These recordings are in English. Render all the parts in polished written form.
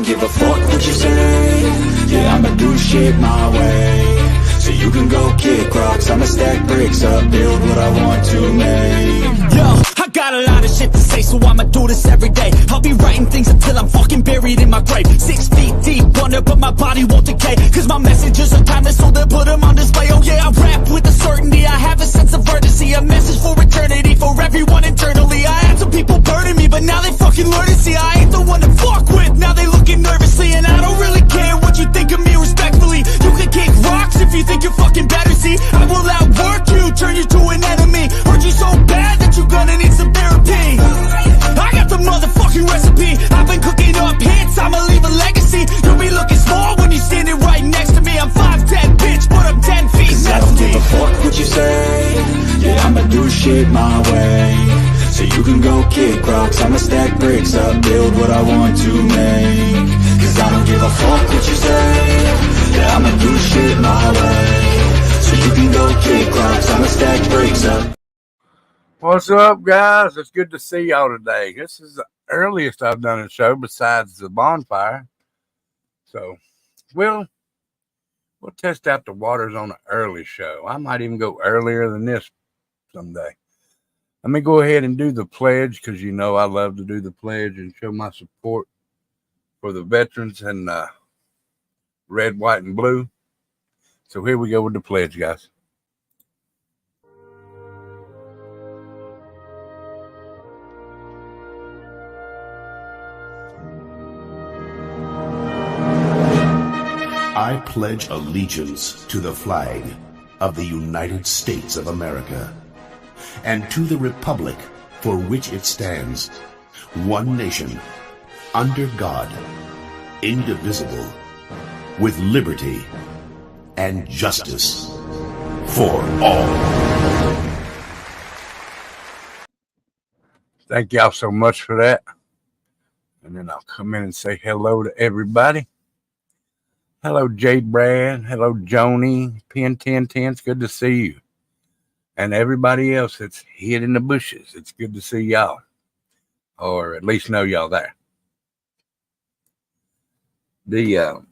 don't give a fuck what you say. Yeah, I'ma do shit my way. So you can go kick rocks, I'ma stack bricks up, build what I want to make. Yo, I got a lot of shit to say, so I'ma do this every day. I'll be writing things until I'm fucking buried in my grave. 6 feet deep under, but my body won't decay. Cause my messages are timeless, so they'll put them on display. Oh yeah, I rap with a certainty, I have a sense of urgency. A message for eternity, for everyone internally. I had some people burning me, but now they fucking learn to see I ain't the one to fuck with, now they looking nervously. And I don't really care what you think of me respectfully. You can kick rocks if you think you're fucking better, see. I will outwork you, turn you to an enemy. Hurt you so bad that you're gonna need some therapy. I got the motherfucking recipe. I've been cooking up hits, I'ma leave a legacy. You'll be looking small when you're standing right next to me. I'm 5'10", bitch, but I'm 10 feet. Cause I don't give a fuck what you say. Yeah, I'ma do shit my way. So you can go kick rocks, I'ma stack bricks up, build what I want to make. Cause I don't give a fuck what you say. Yeah, I'ma do shit my way. So you can go kick rocks, I'ma stack bricks up. What's up, guys? It's good to see y'all today. This is the earliest I've done a show besides the bonfire. So we'll test out the waters on an early show. I might even go earlier than this someday. Let me go ahead and do the pledge, because you know I love to do the pledge and show my support for the veterans and red, white, and blue. So here we go with the pledge, guys. I pledge allegiance to the flag of the United States of America and to the republic for which it stands, one nation, under God, indivisible, with liberty and justice for all. Thank y'all so much for that. And then I'll come in and say hello to everybody. Hello, Jade Brad. Hello, Joni. Pin 1010. It's good to see you. And everybody else that's hid in the bushes. It's good to see y'all. Or at least know y'all there. The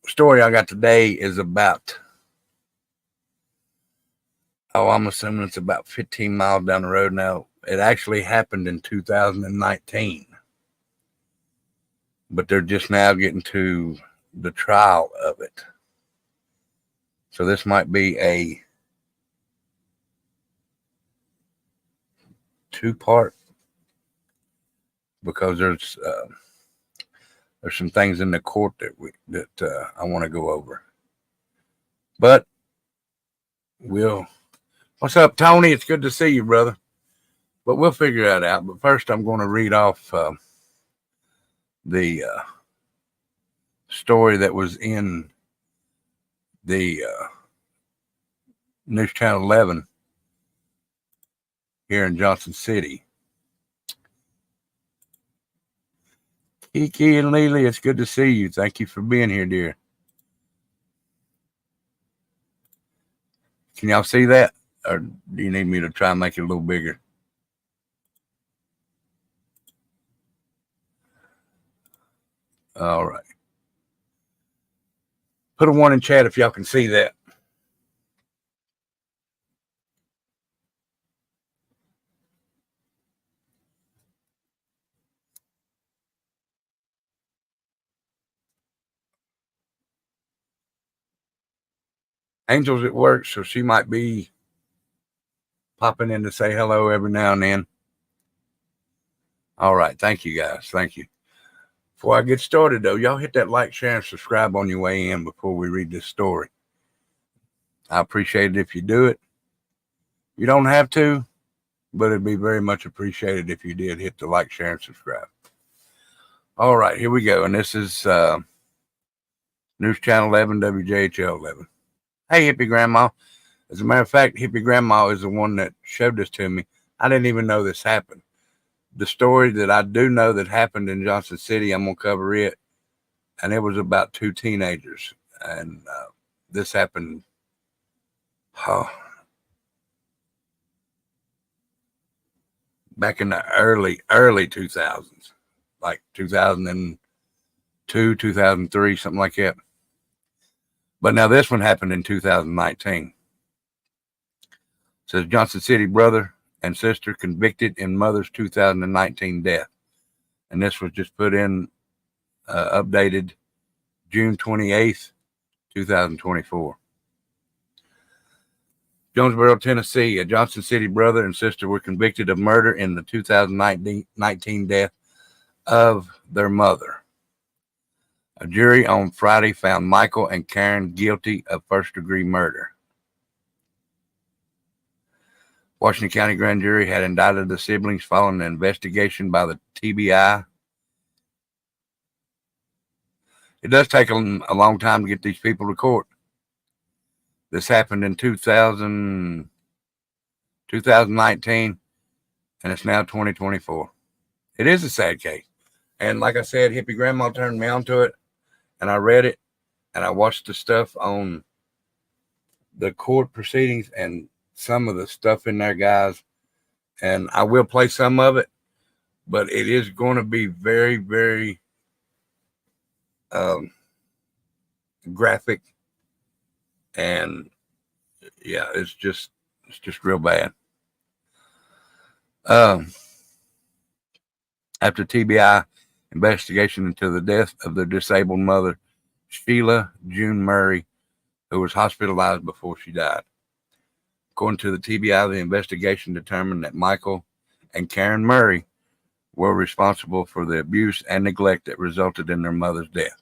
story I got today is about, I'm assuming it's about 15 miles down the road now. It actually happened in 2019. But they're just now getting to the trial of it. So this might be a two-part, because there's some things in the court that I want to go over. But what's up, Tony? It's good to see you, brother. But we'll figure that out. But first, I'm going to read off the story that was in the News Channel 11 here in Johnson City. Kiki and Lily, it's good to see you. Thank you for being here, dear. Can y'all see that? Or do you need me to try and make it a little bigger? All right. Put a 1 in chat if y'all can see that. Angel's at work, so she might be popping in to say hello every now and then. All right. Thank you, guys. Thank you. Before I get started, though, y'all hit that like, share, and subscribe on your way in before we read this story. I appreciate it if you do it. You don't have to, but it'd be very much appreciated if you did hit the like, share, and subscribe. All right, here we go. And this is News Channel 11, WJHL 11. Hey, Hippie Grandma. As a matter of fact, Hippie Grandma is the one that showed this to me. I didn't even know this happened. The story that I do know that happened in Johnson City, I'm going to cover it. And it was about 2 teenagers. And this happened back in the early 2000s. like 2002, 2003, something like that. But now this one happened in 2019. It says Johnson City brother and sister convicted in mother's 2019 death. And this was just put in, updated June 28th, 2024. Jonesboro, Tennessee. A Johnson City brother and sister were convicted of murder in the 2019 death of their mother. A jury on Friday found Michael and Karen guilty of first-degree murder. Washington County grand jury had indicted the siblings following an investigation by the TBI. It does take a long time to get these people to court. This happened in 2019, and it's now 2024. It is a sad case. And like I said, Hippie Grandma turned me on to it, and I read it, and I watched the stuff on the court proceedings and some of the stuff in there, guys. And I will play some of it, but it is going to be very, very graphic, and yeah, it's just real bad. After TBI investigation into the death of their disabled mother, Sheila June Murray, who was hospitalized before she died. According to the TBI, the investigation determined that Michael and Karen Murray were responsible for the abuse and neglect that resulted in their mother's death.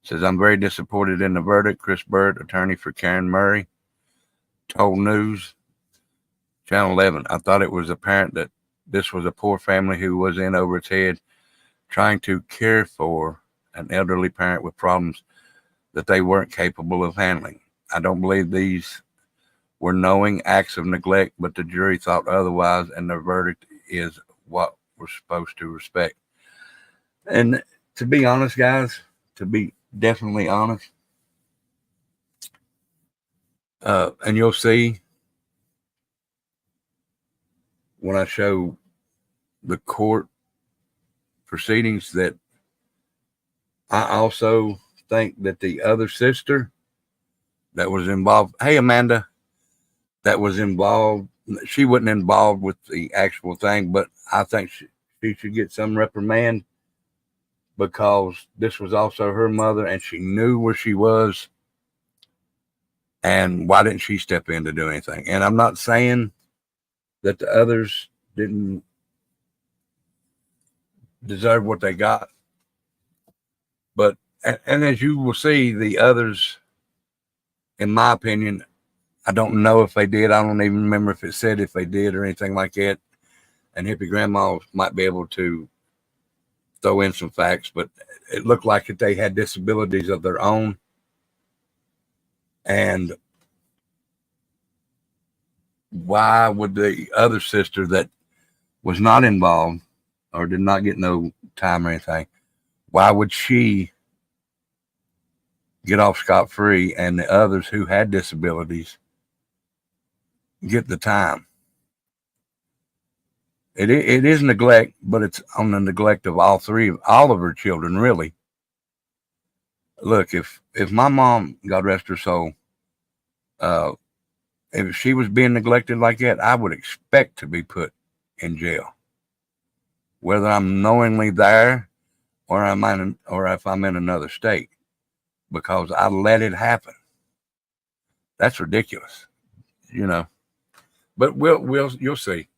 It says, I'm very disappointed in the verdict. Chris Bird, attorney for Karen Murray, told News Channel 11. I thought it was apparent that this was a poor family who was in over its head, trying to care for an elderly parent with problems that they weren't capable of handling. I don't believe these were knowing acts of neglect, but the jury thought otherwise, and the verdict is what we're supposed to respect. And to be honest, guys, to be definitely honest, and you'll see when I show the court proceedings that I also think that the other sister that was involved, hey Amanda, that was involved, she wasn't involved with the actual thing, but I think she should get some reprimand, because this was also her mother and she knew where she was. And why didn't she step in to do anything? And I'm not saying that the others didn't deserve what they got, but, and as you will see, the others, in my opinion, I don't know if they did. I don't even remember if it said if they did or anything like that. And Hippie Grandma might be able to throw in some facts, but it looked like that they had disabilities of their own. And why would the other sister that was not involved or did not get no time or anything, why would she get off scot-free and the others who had disabilities get the time? It is neglect, but it's on the neglect of all of her children, really. Look, if my mom, God rest her soul, if she was being neglected like that, I would expect to be put in jail, whether I'm knowingly there or if I'm in another state, because I let it happen. That's ridiculous, you know. But you'll see.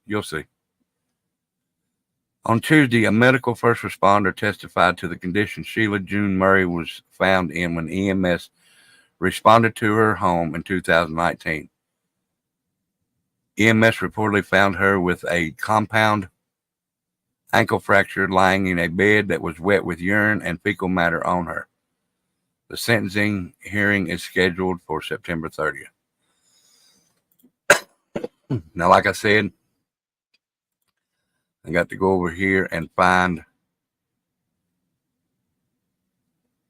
On Tuesday, a medical first responder testified to the condition Sheila June Murray was found in when EMS responded to her home in 2019. EMS reportedly found her with a compound ankle fracture lying in a bed that was wet with urine and fecal matter on her. The sentencing hearing is scheduled for September 30th. Now, like I said, I got to go over here and find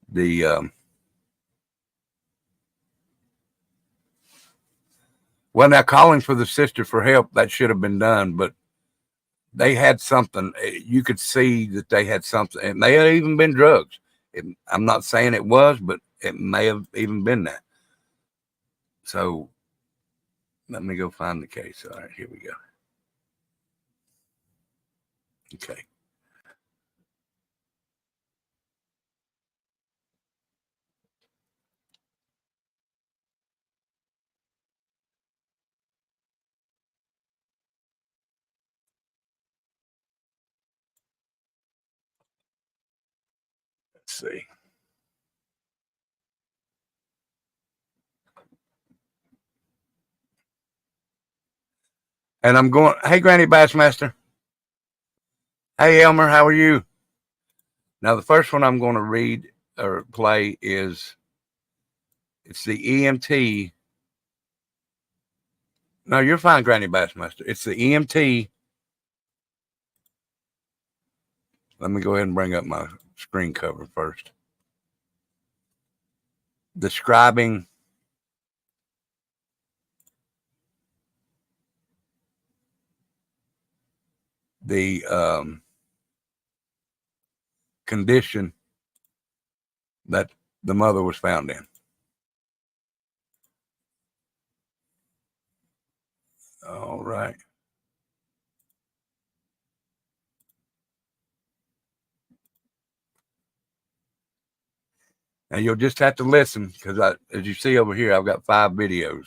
the well, now calling for the sister for help, that should have been done, but they had something. You could see that they had something. It may have even been drugs. I'm not saying it was, but it may have even been that. So let me go find the case. All right, here we go. Okay. Let's see. And I'm going, hey, Granny Bassmaster. Hey, Elmer, how are you? Now, the first one I'm going to read or play is, it's the EMT. No, you're fine, Granny Bassmaster. It's the EMT. Let me go ahead and bring up my screen cover first. Describing the condition that the mother was found in. All right. Now you'll just have to listen because as you see over here, I've got 5 videos,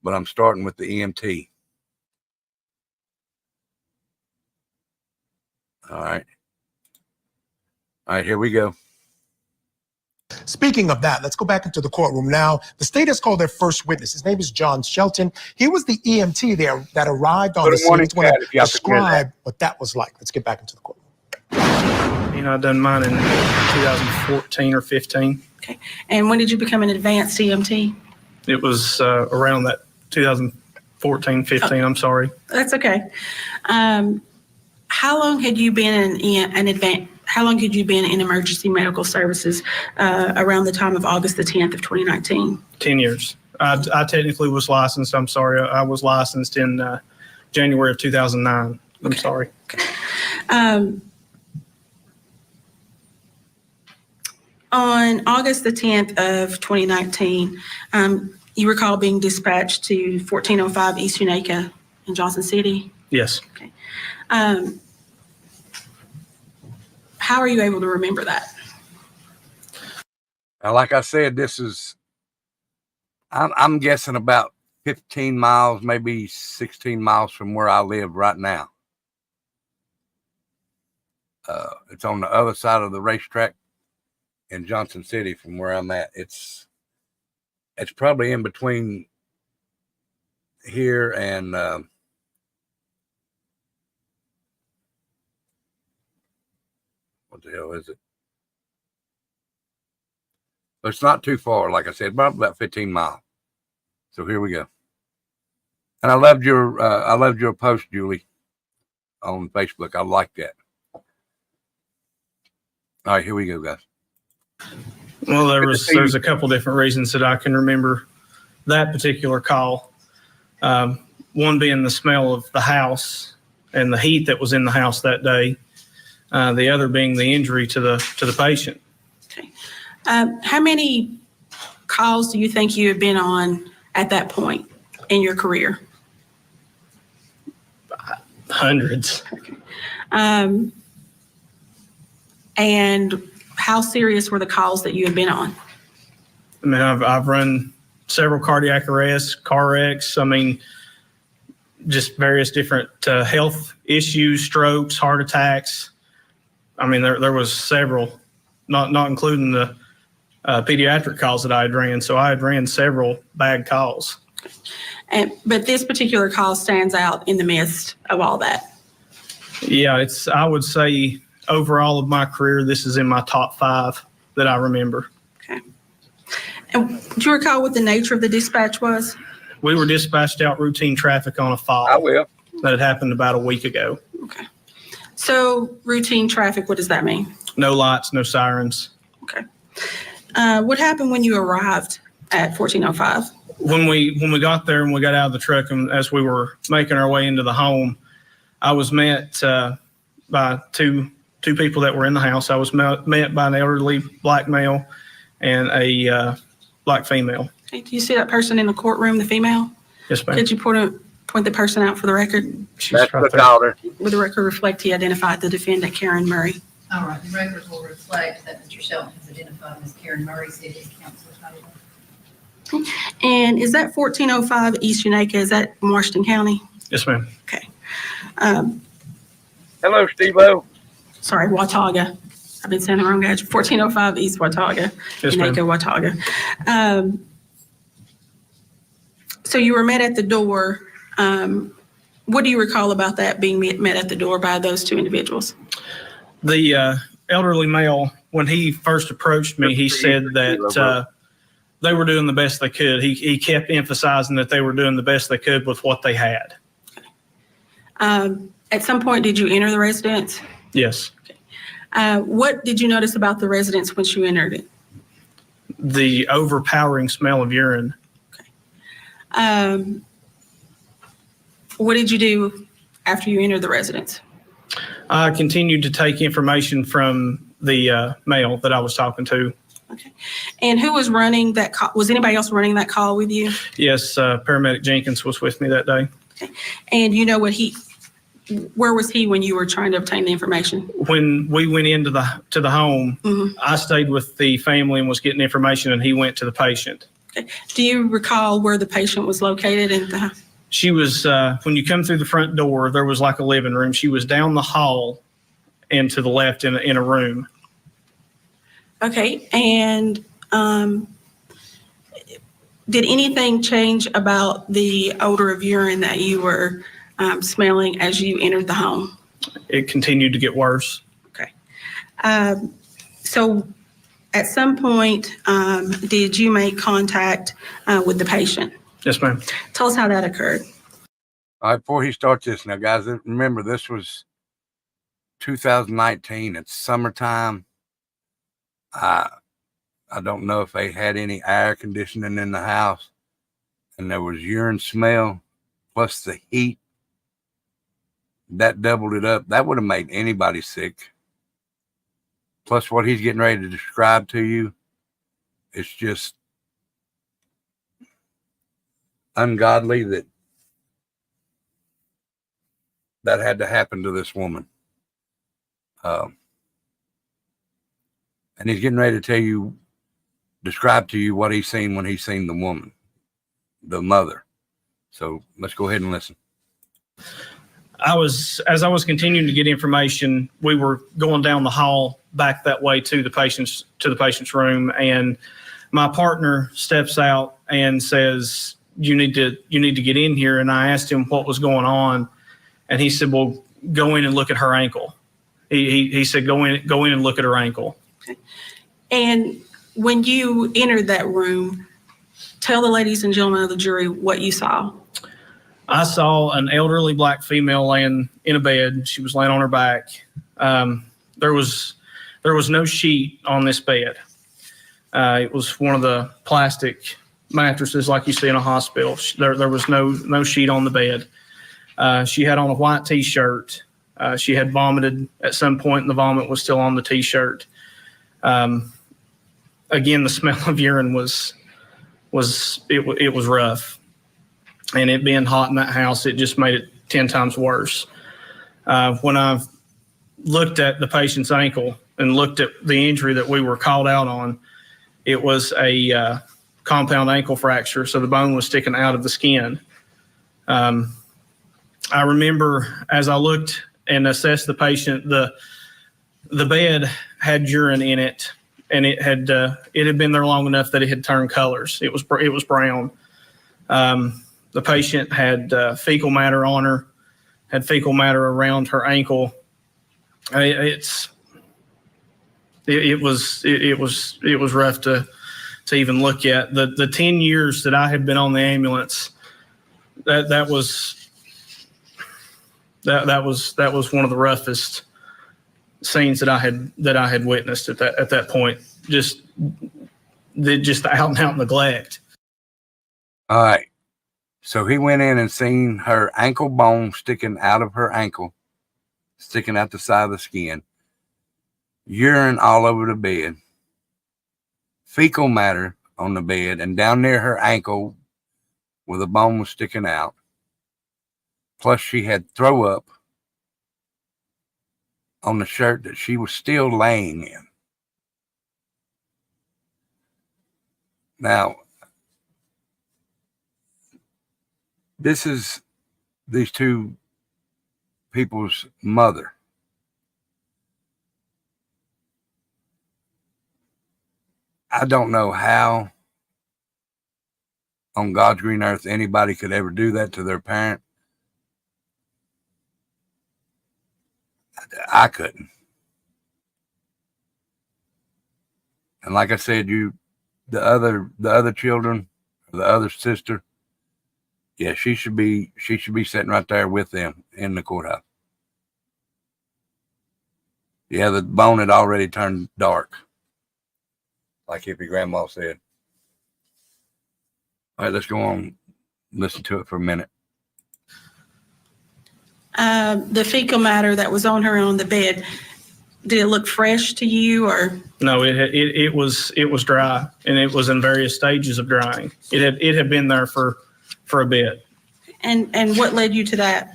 but I'm starting with the EMT. All right. All right, here we go. Speaking of that, let's go back into the courtroom now. The state has called their first witness. His name is John Shelton. He was the EMT there that arrived on the scene. He's going to describe what that was like. Let's get back into the courtroom. You know, I done mine in 2014 or 15. Okay. And when did you become an advanced EMT? It was around that 2014, 15, I'm sorry. That's okay. How long had you been how long had you been in emergency medical services around the time of August the 10th of 2019? 10 years. I technically was licensed. I'm sorry. I was licensed in January of 2009. I'm sorry. Okay. On August the 10th of 2019, you recall being dispatched to 1405 East Unaka in Johnson City? Yes. Okay. How are you able to remember that? Now, like I said, this is, I'm guessing about 15 miles, maybe 16 miles from where I live right now. It's on the other side of the racetrack in Johnson City from where I'm at. It's probably in between here and what the hell is it? But it's not too far, like I said, about 15 miles. So here we go. And I loved your post, Julie, on Facebook. I like that. All right, here we go, guys. Well, there's a couple different reasons that I can remember that particular call. One being the smell of the house and the heat that was in the house that day. The other being the injury to the patient. Okay. How many calls do you think you had been on at that point in your career? Hundreds. Okay. And how serious were the calls that you had been on? I mean, I've run several cardiac arrests, car wrecks. I mean, just various different health issues, strokes, heart attacks. I mean, there was several, not including the pediatric calls that I had ran. So I had ran several bad calls. But this particular call stands out in the midst of all that. Yeah, I would say overall of my career, this is in my top 5 that I remember. Okay. And do you recall what the nature of the dispatch was? We were dispatched out routine traffic on a fall. I will. That had happened about a week ago. Okay. So routine traffic, what does that mean? No lights, no sirens. Okay. What happened when you arrived at 1405? When we got there and we got out of the truck and as we were making our way into the home, I was met by two people that were in the house. I was met by an elderly black male and a black female. Okay, do you see that person in the courtroom, the female? Yes, ma'am. Could you point the person out for the record? That's the daughter. Would the record reflect he identified the defendant, Karen Murray? All right, the record will reflect that Mr. Shelton has identified Ms. Karen Murray, city council table. And is that 1405 East Unaka? Is that in Washington County? Yes, ma'am. Okay. Hello, Steve-O. Sorry, Watauga. I've been saying the wrong address. 1405 East Watauga, Yes, ma'am. Unaka, Watauga. So you were met at the door. What do you recall about that, being met at the door by those two individuals? The elderly male, when he first approached me, he said that they were doing the best they could. He kept emphasizing that they were doing the best they could with what they had. At some point, did you enter the residence? Yes. What did you notice about the residence once you entered it? The overpowering smell of urine. What did you do after you entered the residence? I continued to take information from the male that I was talking to. Okay. And who was running that call? Was anybody else running that call with you? Yes, Paramedic Jenkins was with me that day. Okay. And you know where was he when you were trying to obtain the information? When we went into the home, I stayed with the family and was getting information, and he went to the patient. Okay. Do you recall where the patient was located in the house? She was, when you come through the front door, there was like a living room. She was down the hall and to the left in a room. Okay. And did anything change about the odor of urine that you were smelling as you entered the home? It continued to get worse. Okay. So at some point, did you make contact with the patient? Yes, ma'am. Tell us how that occurred. All right, before he starts this now, guys, remember this was 2019. It's summertime. I don't know if they had any air conditioning in the house, and there was urine smell plus the heat. That doubled it up. That would have made anybody sick. Plus what he's getting ready to describe to you, it's just ungodly that had to happen to this woman. And he's getting ready to describe to you what he's seen when he's seen the woman, the mother. So let's go ahead and listen. As I was continuing to get information, we were going down the hall back that way to the patient's room, and my partner steps out and says, you need to get in here. And I asked him what was going on, and he said, well, go in and look at her ankle. He said, go in and look at her ankle. Okay. And when you entered that room, tell the ladies and gentlemen of the jury what you saw. I saw an elderly black female laying in a bed. She was laying on her back. There was no sheet on this bed. It was one of the plastic mattresses like you see in a hospital. There was no sheet on the bed. She had on a white T-shirt. She had vomited at some point, and the vomit was still on the T-shirt. Again, the smell of urine was rough. And it being hot in that house, it just made it 10 times worse. When I looked at the patient's ankle and looked at the injury that we were called out on, it was a compound ankle fracture, so the bone was sticking out of the skin. I remember as I looked and assessed the patient, the bed had urine in it, and it had been there long enough that it had turned colors. It was brown. The patient had fecal matter on her, had fecal matter around her ankle. It was rough to even look at. The 10 years that I had been on the ambulance, that was one of the roughest scenes that I had witnessed at that point. Just the out and out neglect. All right. So he went in and seen her ankle bone sticking out of her ankle. sticking out the side of the skin, urine all over the bed, fecal matter on the bed, and down near her ankle where the bone was sticking out. Plus she had throw up on the shirt that she was still laying in. Now, this is these two people's mother. I don't know how on God's green earth anybody could ever do that to their parent. I couldn't. And like I said, the other children, the other sister, yeah, she should be sitting right there with them in the courthouse. Yeah, the bone had already turned dark, like hippie grandma said. All right, let's go on. Listen to it for a minute. The fecal matter that was on her on the bed, did it look fresh to you, or? No, it was dry, and it was in various stages of drying. It had been there for a bit. And what led you to that?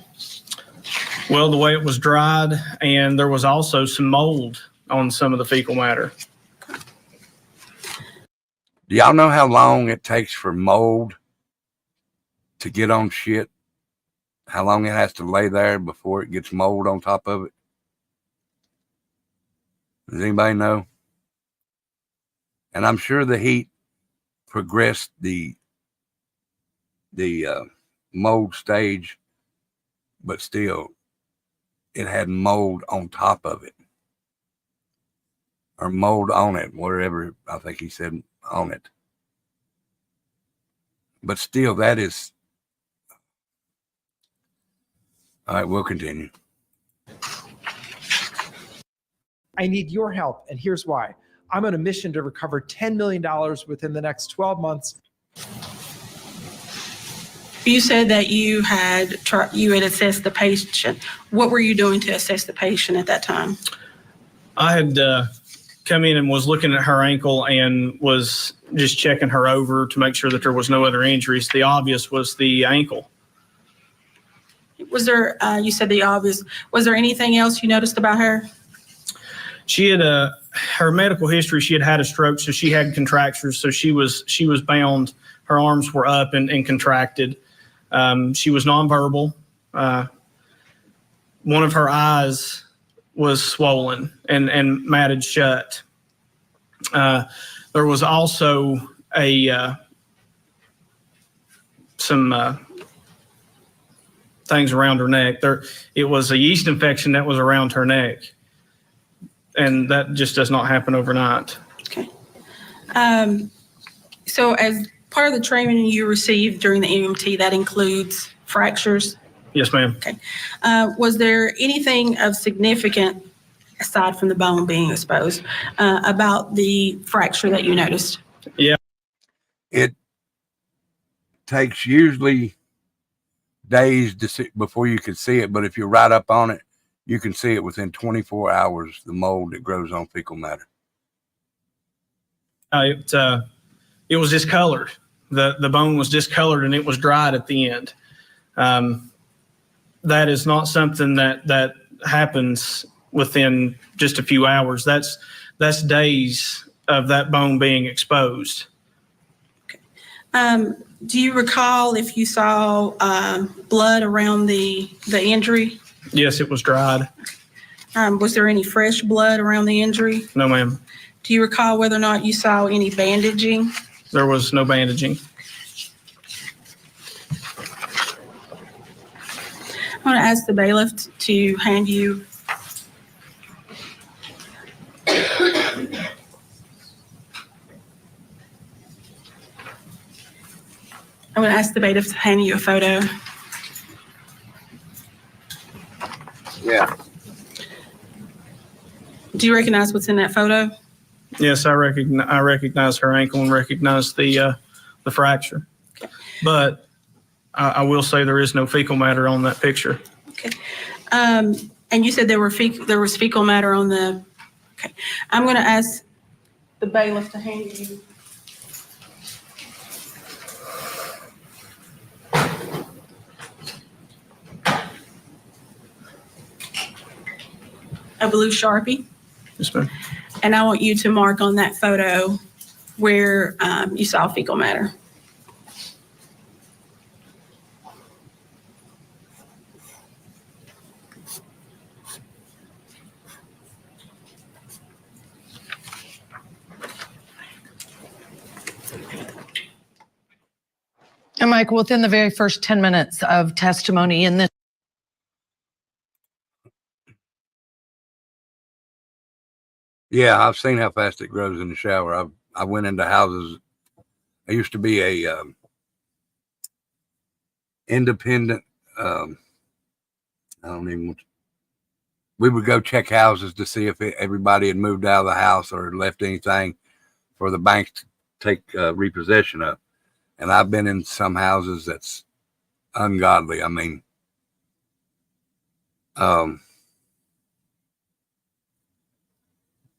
Well, the way it was dried, and there was also some mold on some of the fecal matter. Do y'all know how long it takes for mold to get on shit? How long it has to lay there before it gets mold on top of it? Does anybody know? And I'm sure the heat progressed the mold stage, but still it had mold on top of it, or mold on it, whatever I think he said on it. But still, that is. All right, we'll continue. I need your help, and here's why. I'm on a mission to recover $10 million within the next 12 months. You said that you had assessed the patient. What were you doing to assess the patient at that time? I had come in and was looking at her ankle and was just checking her over to make sure that there was no other injuries. The obvious was the ankle. Was there, you said the obvious, was there anything else you noticed about her? She had her medical history. She had a stroke, so she had contractures. So she was bound. Her arms were up and contracted. She was nonverbal. One of her eyes was swollen and matted shut. There was also some things around her neck. It was a yeast infection that was around her neck. And that just does not happen overnight. Okay. So as part of the training you received during the EMT, that includes fractures? Yes, ma'am. Okay. Was there anything of significant, aside from the bone being exposed, about the fracture that you noticed? Yeah. It takes usually days to see before you can see it, but if you're right up on it, you can see it within 24 hours, the mold that grows on fecal matter. It was discolored. The bone was discolored and it was dried at the end. That is not something that happens within just a few hours. That's days of that bone being exposed. Okay. Do you recall if you saw blood around the injury? Yes, it was dried. Was there any fresh blood around the injury? No, ma'am. Do you recall whether or not you saw any bandaging? There was no bandaging. I'm going to ask the bailiff to hand you. I'm going to ask the bailiff to hand you a photo. Yeah. Do you recognize what's in that photo? Yes, I recognize her ankle and recognize the fracture. Okay. But I will say there is no fecal matter on that picture. Okay. And you said there was fecal matter on the, okay. I'm going to ask the bailiff to hand you. A blue Sharpie. Yes, ma'am. And I want you to mark on that photo where you saw fecal matter. And Michael, within the very first 10 minutes of testimony in this. Yeah, I've seen how fast it grows in the shower. I went into houses. I used to be a independent. I don't even. We would go check houses to see if everybody had moved out of the house or left anything for the banks to take repossession of. And I've been in some houses that's ungodly. I mean,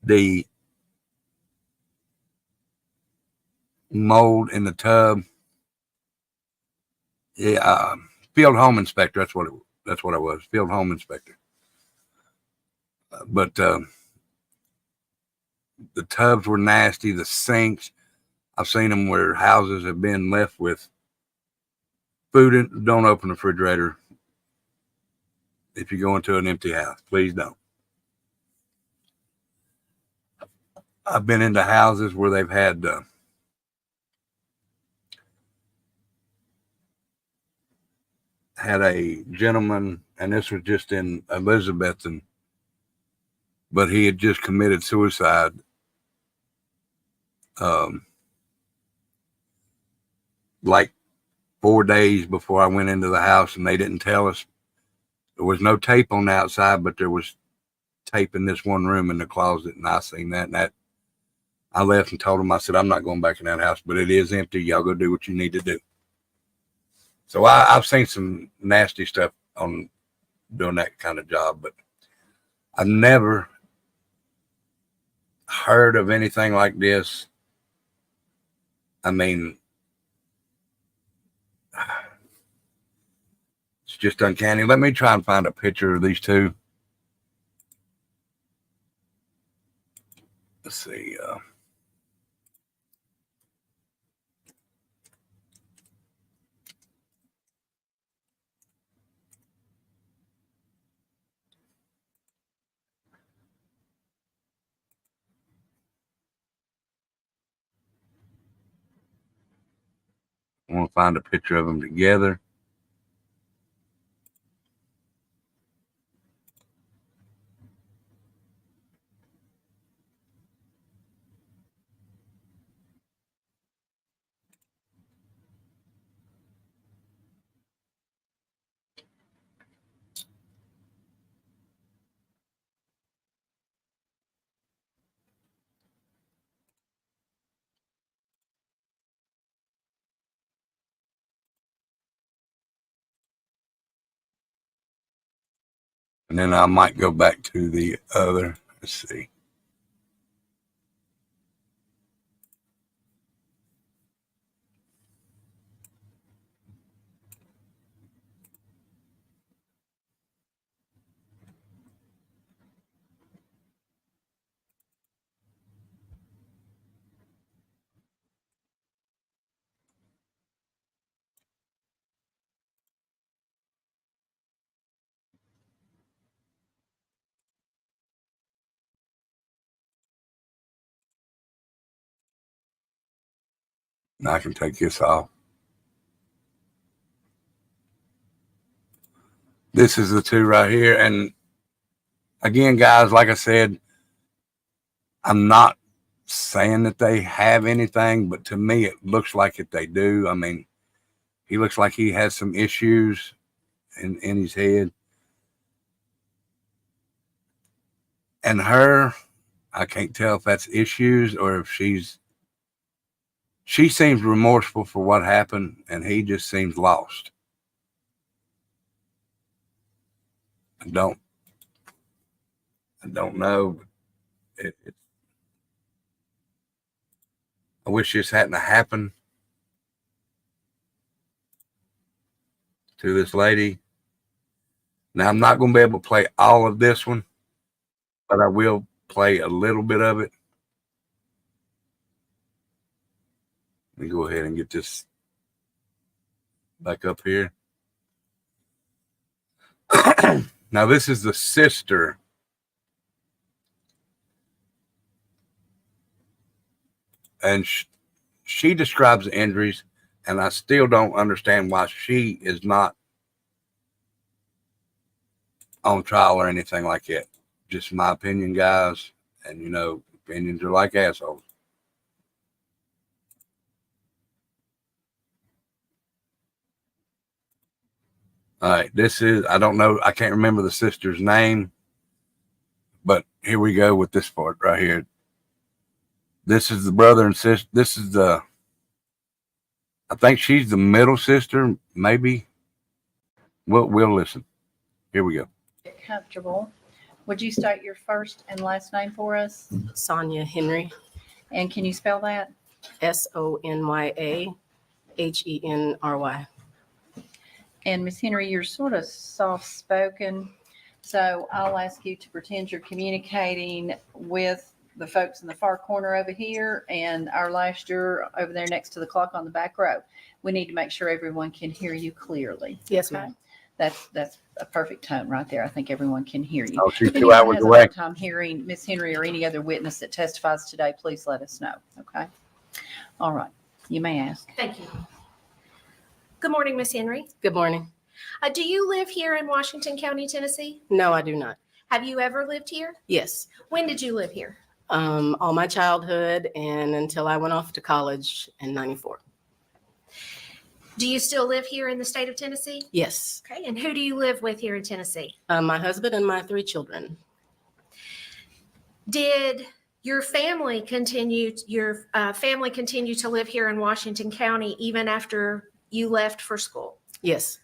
the mold in the tub. Yeah, field home inspector. That's what I was. Field home inspector. But the tubs were nasty. The sinks. I've seen them where houses have been left with food in. Don't open the refrigerator if you go into an empty house. Please don't. I've been into houses where they've had a gentleman, and this was just in Elizabethton, but he had just committed suicide. Like 4 days before I went into the house, and they didn't tell us. There was no tape on the outside, but there was tape in this one room in the closet, and I seen that, and that I left and told them, I said, I'm not going back in that house, but it is empty. Y'all go do what you need to do. So I've seen some nasty stuff on doing that kind of job, but I've never heard of anything like this. I mean, it's just uncanny. Let me try and find a picture of these two. Let's see. I want to find a picture of them together. And then I might go back to the other. Let's see. And I can take this off. This is the two right here. And again, guys, like I said, I'm not saying that they have anything, but to me, it looks like it they do. I mean, he looks like he has some issues in his head. And her, I can't tell if that's issues or if she seems remorseful for what happened, and he just seems lost. I don't know. I wish this hadn't happened to this lady. Now, I'm not going to be able to play all of this one, but I will play a little bit of it. Let me go ahead and get this back up here. Now, this is the sister. And she describes the injuries, and I still don't understand why she is not on trial or anything like that. Just my opinion, guys. And, you know, opinions are like assholes. All right, this is, I don't know, I can't remember the sister's name, but here we go with this part right here. This is the brother and sister. This is the, I think she's the middle sister, maybe. We'll listen. Here we go. Get comfortable. Would you state your first and last name for us? Sonia Henry, And can you spell that? Sonyahenry. And Miss Henry, you're sort of soft-spoken, so I'll ask you to pretend you're communicating with the folks in the far corner over here and our last juror over there next to the clock on the back row. We need to make sure everyone can hear you clearly. Yes, Okay? ma'am. That's a perfect tone right there. I think everyone can hear you. Oh, she's If 2 anyone hours has a away. hard time hearing Miss Henry or any other witness that testifies today, please let us know. Okay. All right. You may ask. Thank you. Good morning, Miss Henry. Good morning. Do you live here in Washington County, Tennessee? No, I do not. Have you ever lived here? Yes. When did you live here? All my childhood and until I went off to college in 94. Do you still live here in the state of Tennessee? Yes. Okay, and who do you live with here in Tennessee? My husband and my 3 children. Did your family continue to live here in Washington County even after you left for school? Yes.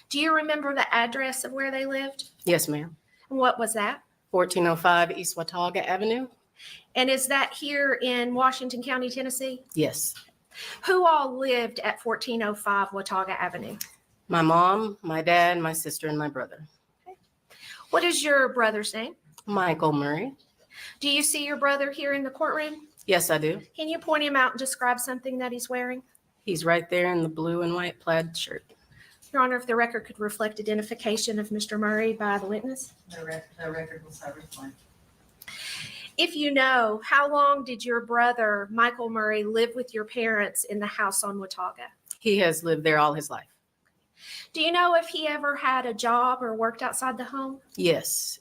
Do you remember the address of where they lived? Yes, ma'am. What was that? 1405 East Watauga Avenue. And is that here in Washington County, Tennessee? Yes. Who all lived at 1405 Watauga Avenue? My mom, my dad, my sister, and my brother. What is your brother's name? Michael Murray. Do you see your brother here in the courtroom? Yes, I do. Can you point him out and describe something that he's wearing? He's right there in the blue and white plaid shirt. Your Honor, if the record could reflect identification of Mr. Murray by the witness. The record will so reflect. If you know, how long did your brother, Michael Murray, live with your parents in the house on Watauga? He has lived there all his life. Do you know if he ever had a job or worked outside the home? Yes.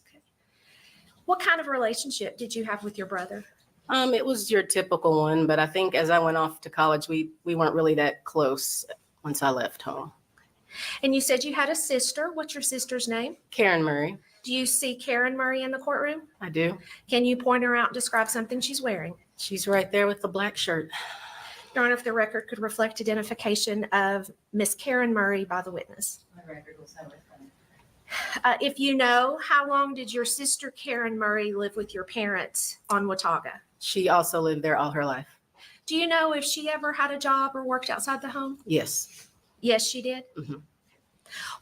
What kind of relationship did you have with your brother? It was your typical one, but I think as I went off to college, we weren't really that close once I left home. And you said you had a sister. What's your sister's name? Karen Murray. Do you see Karen Murray in the courtroom? I do. Can you point her out and describe something she's wearing? She's right there with the black shirt. Your Honor, if the record could reflect identification of Miss Karen Murray by the witness. The record will so reflect. If you know, how long did your sister Karen Murray live with your parents on Watauga? She also lived there all her life. Do you know if she ever had a job or worked outside the home? Yes. Yes, she did. Mhm.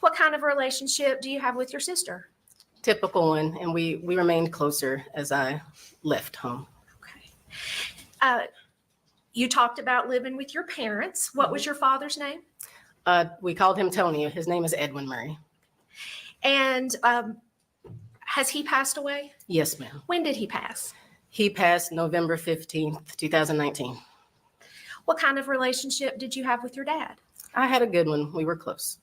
What kind of relationship do you have with your sister? Typical one, and we remained closer as I left home. Okay. You talked about living with your parents. What was your father's name? We called him Tony. His name is Edwin Murray. And has he passed away? Yes, ma'am. When did he pass? He passed November 15th, 2019. What kind of relationship did you have with your dad? I had a good one. We were close.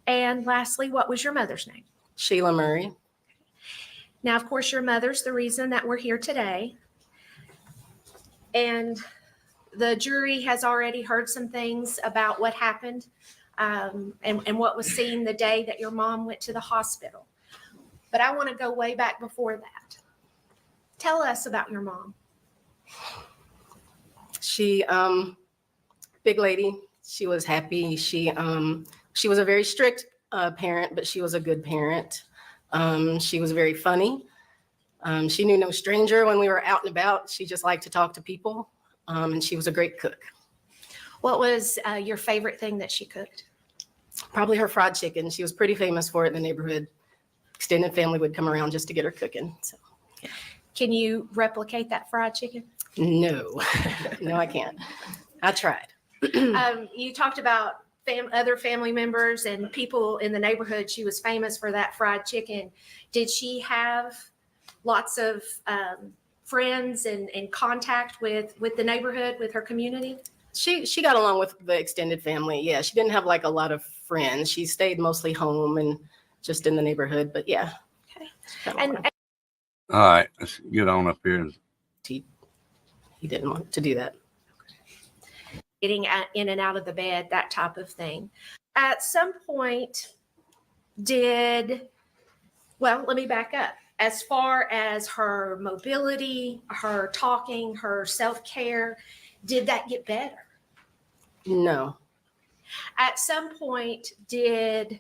And lastly, what was your mother's name? Sheila Murray. Now, of course, your mother's the reason that we're here today. And the jury has already heard some things about what happened and what was seen the day that your mom went to the hospital. But I want to go way back before that. Tell us about your mom. She, big lady. She was happy. She was a very strict parent, but she was a good parent. She was very funny. She knew no stranger when we were out and about. She just liked to talk to people, and she was a great cook. What was your favorite thing that she cooked? Probably her fried chicken. She was pretty famous for it in the neighborhood. Extended family would come around just to get her cooking. So, yeah. Can you replicate that fried chicken? No, no, I can't. I tried. You talked about other family members and people in the neighborhood. She was famous for that fried chicken. Did she have lots of friends and contact with the neighborhood, with her community? She got along with the extended family. Yeah, she didn't have like a lot of friends. She stayed mostly home and just in the neighborhood. But yeah. Okay. And all right, let's get on up here. He didn't want to do that. Getting in and out of the bed, that type of thing. At some point, let me back up. As far as her mobility, her talking, her self-care, did that get better? No. At some point, did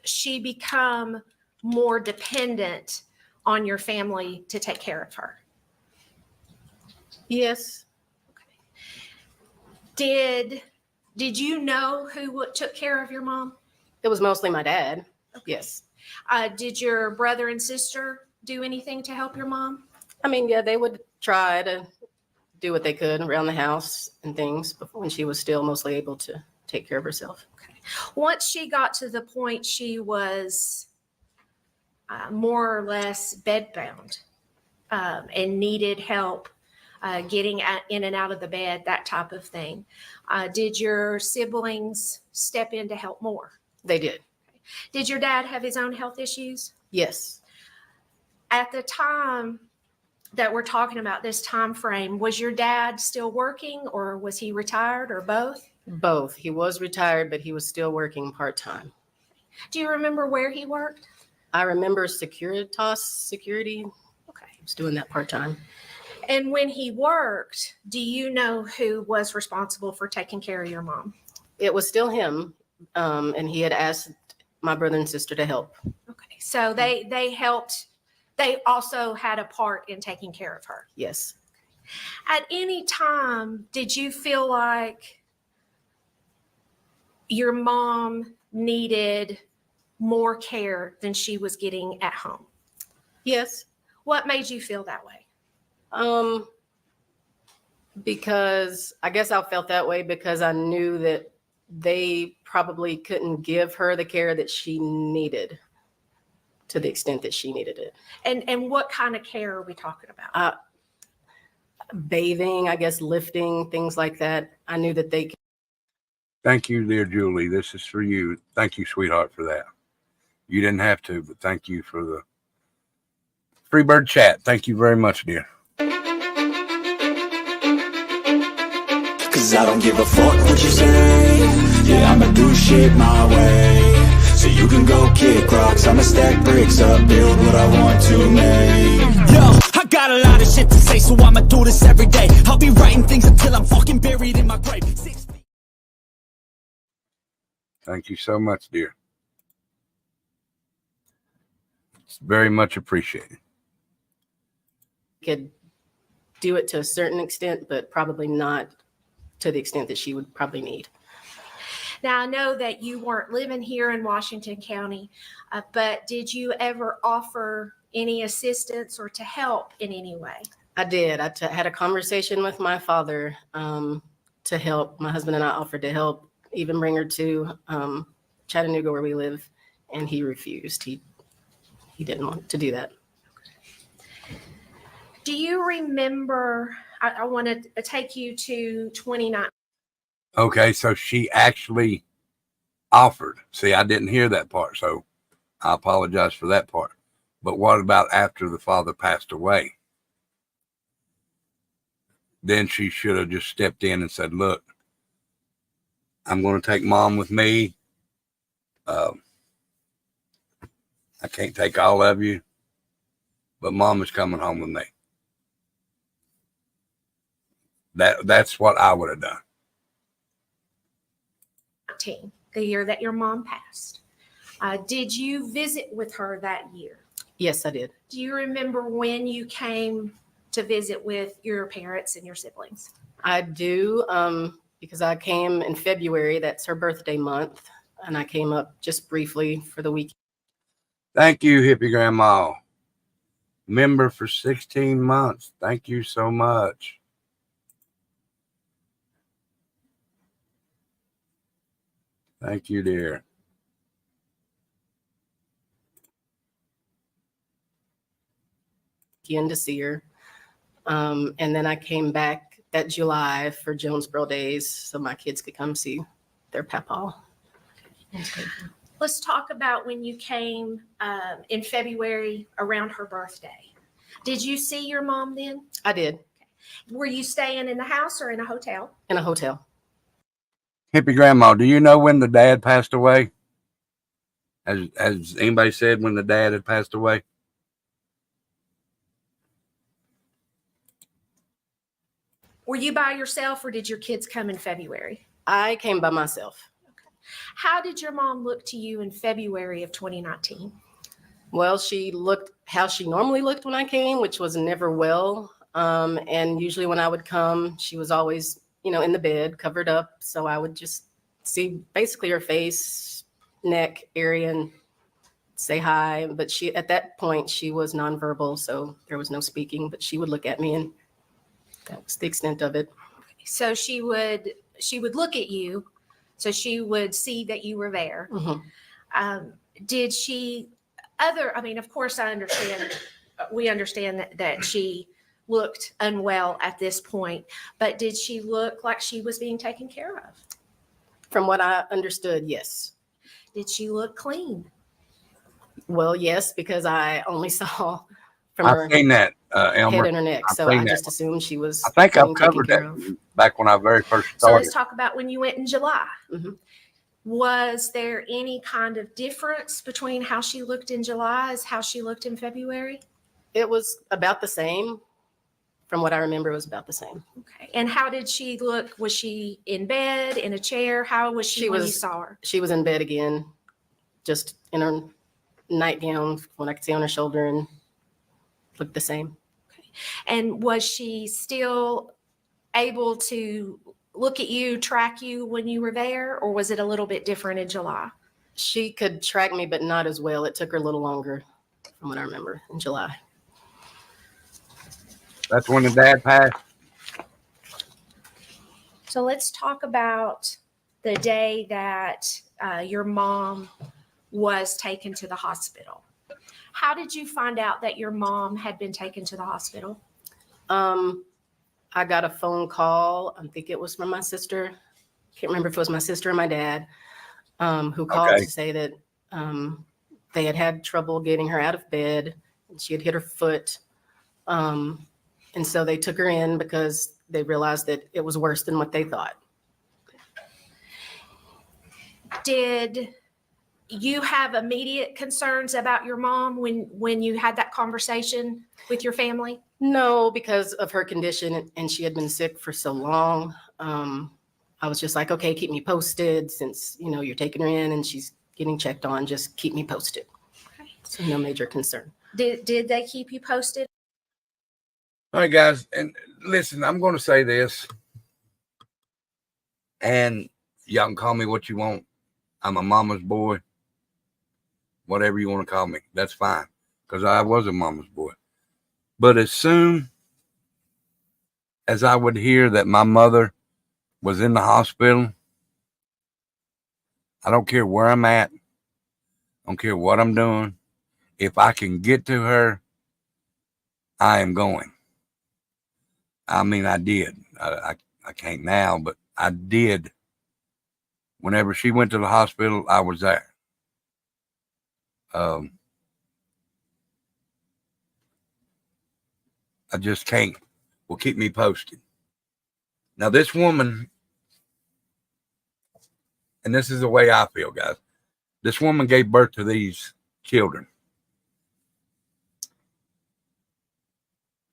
she become more dependent on your family to take care of her? Yes. Did you know who took care of your mom? It was mostly my dad. Okay. Yes. Did your brother and sister do anything to help your mom? I mean, yeah, they would try to do what they could around the house and things, but when she was still mostly able to take care of herself. Okay. Once she got to the point she was more or less bedbound and needed help getting in and out of the bed, that type of thing, did your siblings step in to help more? They did. Did your dad have his own health issues? Yes. At the time that we're talking about, this time frame, was your dad still working or was he retired or both? Both. He was retired, but he was still working part-time. Do you remember where he worked? I remember Securitas Security. Okay. He was doing that part-time. And when he worked, do you know who was responsible for taking care of your mom? It was still him, and he had asked my brother and sister to help. Okay, so they helped. They also had a part in taking care of her. Yes. At any time, did you feel like your mom needed more care than she was getting at home? Yes. What made you feel that way? Because I guess I felt that way because I knew that they probably couldn't give her the care that she needed to the extent that she needed it. And what kind of care are we talking about? Bathing, I guess, lifting, things like that. I knew that they could. Thank you, dear Julie. This is for you. Thank you, sweetheart, for that. You didn't have to, but thank you for the Freebird chat. Thank you very much, dear. Cause I don't give a fuck what you say. Yeah, I'ma do shit my way. So you can go kick rocks, I'ma stack bricks up, build what I want to make. Yo, I got a lot of shit to say, so I'ma do this every day. I'll be writing things until I'm fucking buried in my grave. Thank you so much, dear. It's very much appreciated. Could do it to a certain extent, but probably not to the extent that she would probably need. Now, I know that you weren't living here in Washington County, but did you ever offer any assistance or to help in any way? I did. I had a conversation with my father to help. My husband and I offered to help, even bring her to Chattanooga where we live, and he refused. He didn't want to do that. Do you remember, I want to take you to 29. Okay, so she actually offered. See, I didn't hear that part, so I apologize for that part. But what about after the father passed away? Then she should have just stepped in and said, look, I'm going to take mom with me. I can't take all of you, but mom is coming home with me. That's what I would have done. The year that your mom passed. Did you visit with her that year? Yes, I did. Do you remember when you came to visit with your parents and your siblings? I do, because I came in February. That's her birthday month. And I came up just briefly for the week. Thank you, Hippie Grandma. Member for 16 months. Thank you so much. Thank you, dear. In to see her. And then I came back that July for Jonesboro Days so my kids could come see their papa. Let's talk about when you came in February around her birthday. Did you see your mom then? I did. Were you staying in the house or in a hotel? In a hotel. Hippie Grandma, do you know when the dad passed away? Has anybody said when the dad had passed away? Were you by yourself or did your kids come in February? I came by myself. Okay. How did your mom look to you in February of 2019? Well, she looked how she normally looked when I came, which was never well. And usually when I would come, she was always, in the bed, covered up. So I would just see basically her face, neck area, and say hi. But at that point, she was nonverbal, so there was no speaking. But she would look at me, and that was the extent of it. So she would look at you, so she would see that you were there. Mm-hmm. Did she? Of course, we understand that she looked unwell at this point, but did she look like she was being taken care of? From what I understood, yes. Did she look clean? Well, yes, because I only saw from I've her seen that, head Elmer. and her neck, I've so seen I that. just assumed she was. I think I've being taken covered care that of. back when I very first So started. let's talk about when you went in July. Mm-hmm. Was there any kind of difference between how she looked in July as how she looked in February? It was about the same. From what I remember, it was about the same. Okay. And how did she look? Was she in bed, in a chair? How was she when you saw her? She was in bed again, just in her nightgown, what I could see on her shoulder, and looked the same. Okay. And was she still able to look at you, track you when you were there, or was it a little bit different in July? She could track me, but not as well. It took her a little longer, from what I remember, in July. That's when the dad passed. So let's talk about the day that your mom was taken to the hospital. How did you find out that your mom had been taken to the hospital? I got a phone call. I think it was from my sister. Can't remember if it was my sister or my dad, who called to say that they had trouble getting her out of bed, and she had hit her foot. And so they took her in because they realized that it was worse than what they thought. Did you have immediate concerns about your mom when you had that conversation with your family? No, because of her condition, and she had been sick for so long. I was just like, okay, keep me posted since, you're taking her in and she's getting checked on. Just keep me posted. Okay. So no major concern. Did they keep you posted? All right, guys, and listen, I'm going to say this, and y'all can call me what you want. I'm a mama's boy. Whatever you want to call me, that's fine, because I was a mama's boy. But as soon as I would hear that my mother was in the hospital, I don't care where I'm at. I don't care what I'm doing. If I can get to her, I am going. I mean, I did. I can't now, but I did. Whenever she went to the hospital, I was there. I just can't. Well, keep me posted. Now, this woman, and this is the way I feel, guys. This woman gave birth to these children.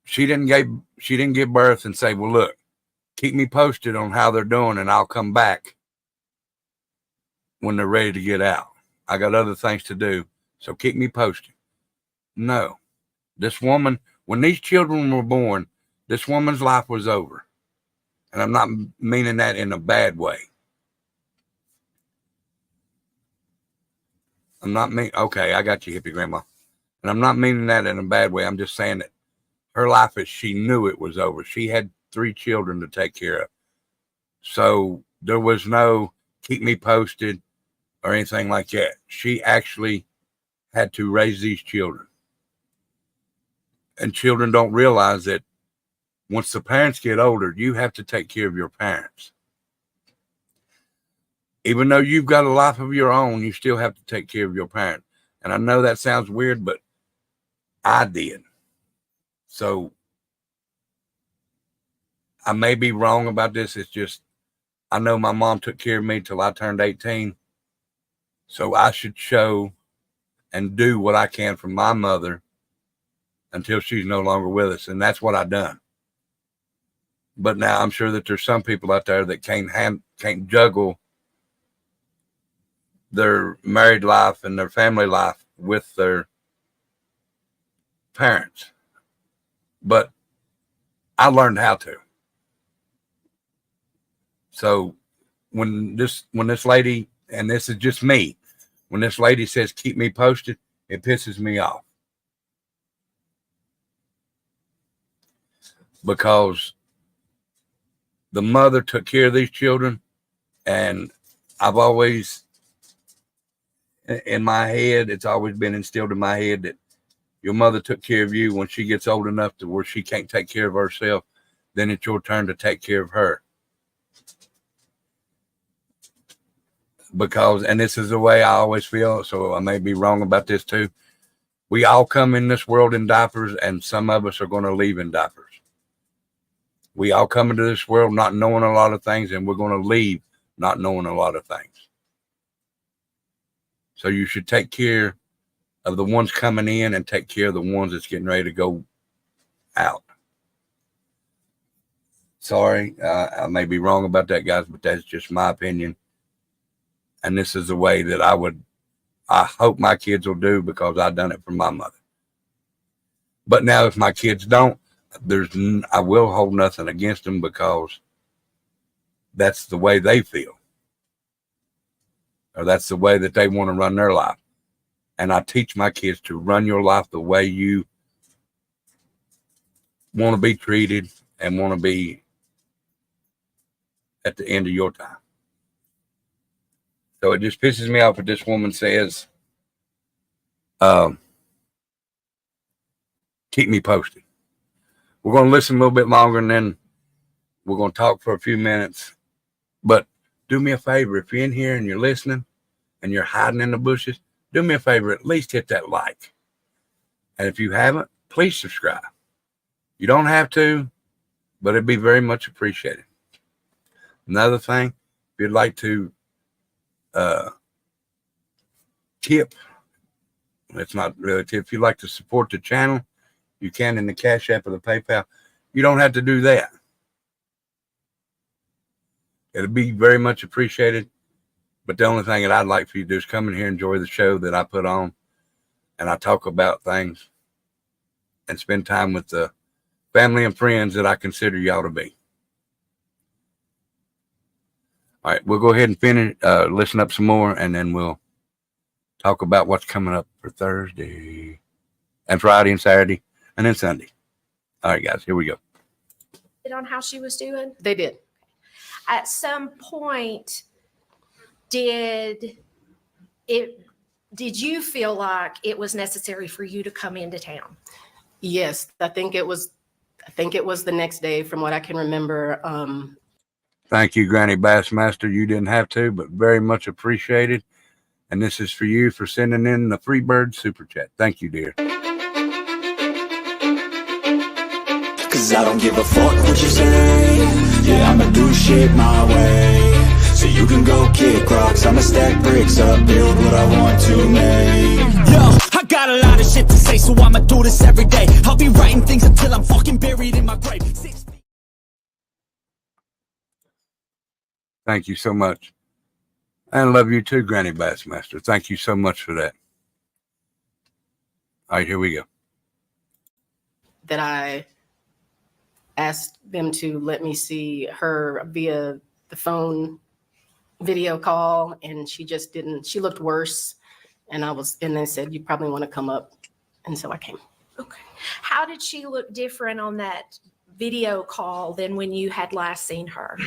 She didn't give birth and say, well, look, keep me posted on how they're doing and I'll come back when they're ready to get out. I got other things to do, so keep me posted. No. This woman, when these children were born, this woman's life was over. And I'm not meaning that in a bad way. Okay, I got you, hippie grandma. And I'm not meaning that in a bad way. I'm just saying that her life, as she knew it was over. She had 3 children to take care of. So there was no keep me posted or anything like that. She actually had to raise these children. And children don't realize that once the parents get older, you have to take care of your parents. Even though you've got a life of your own, you still have to take care of your parents. And I know that sounds weird, but I did. So I may be wrong about this. It's just, I know my mom took care of me till I turned 18. So I should show and do what I can for my mother until she's no longer with us. And that's what I done. But now I'm sure that there's some people out there that can't juggle their married life and their family life with their parents. But I learned how to. So when this lady, and this is just me, when this lady says keep me posted, it pisses me off. Because the mother took care of these children, and I've always, in my head, it's always been instilled in my head that your mother took care of you. When she gets old enough to where she can't take care of herself, then it's your turn to take care of her. Because, and this is the way I always feel, so I may be wrong about this too. We all come in this world in diapers, and some of us are going to leave in diapers. We all come into this world not knowing a lot of things, and we're going to leave not knowing a lot of things. So you should take care of the ones coming in and take care of the ones that's getting ready to go out. Sorry, I may be wrong about that, guys, but that's just my opinion. And this is the way that I hope my kids will do, because I've done it for my mother. But now if my kids don't, I will hold nothing against them, because that's the way they feel, or that's the way that they want to run their life. And I teach my kids to run your life the way you want to be treated and want to be at the end of your time. So it just pisses me off that this woman says, keep me posted. We're going to listen a little bit longer, and then we're going to talk for a few minutes. But do me a favor, if you're in here and you're listening and you're hiding in the bushes, do me a favor, at least hit that like. And if you haven't, please subscribe. You don't have to, but it'd be very much appreciated. Another thing, if you'd like to tip, it's not really a tip, if you'd like to support the channel, you can in the Cash App or the PayPal. You don't have to do that. It'll be very much appreciated. But the only thing that I'd like for you to do is come in here, enjoy the show that I put on, and I talk about things and spend time with the family and friends that I consider y'all to be. All right, we'll go ahead and finish, listen up some more, and then we'll talk about what's coming up for Thursday and Friday and Saturday and then Sunday. All right, guys, here we go. On how she was doing? They did. At some point, did you feel like it was necessary for you to come into town? Yes, I think it was the next day, from what I can remember. Thank you, Granny Bassmaster. You didn't have to, but very much appreciated. And this is for you for sending in the Freebird Super Chat. Thank you, dear. Cause I don't give a fuck what you say. Yeah, I'ma do shit my way. So you can go kick rocks, I'ma stack bricks up, build what I want to make. Yo, I got a lot of shit to say, so I'ma do this every day. I'll be writing things until I'm fucking buried in my grave. Thank you so much. And I love you too, Granny Bassmaster. Thank you so much for that. All right, here we go. That I asked them to let me see her via the phone video call, and she just didn't. She looked worse, and they said, you probably want to come up, and so I came. Okay. How did she look different on that video call than when you had last seen her?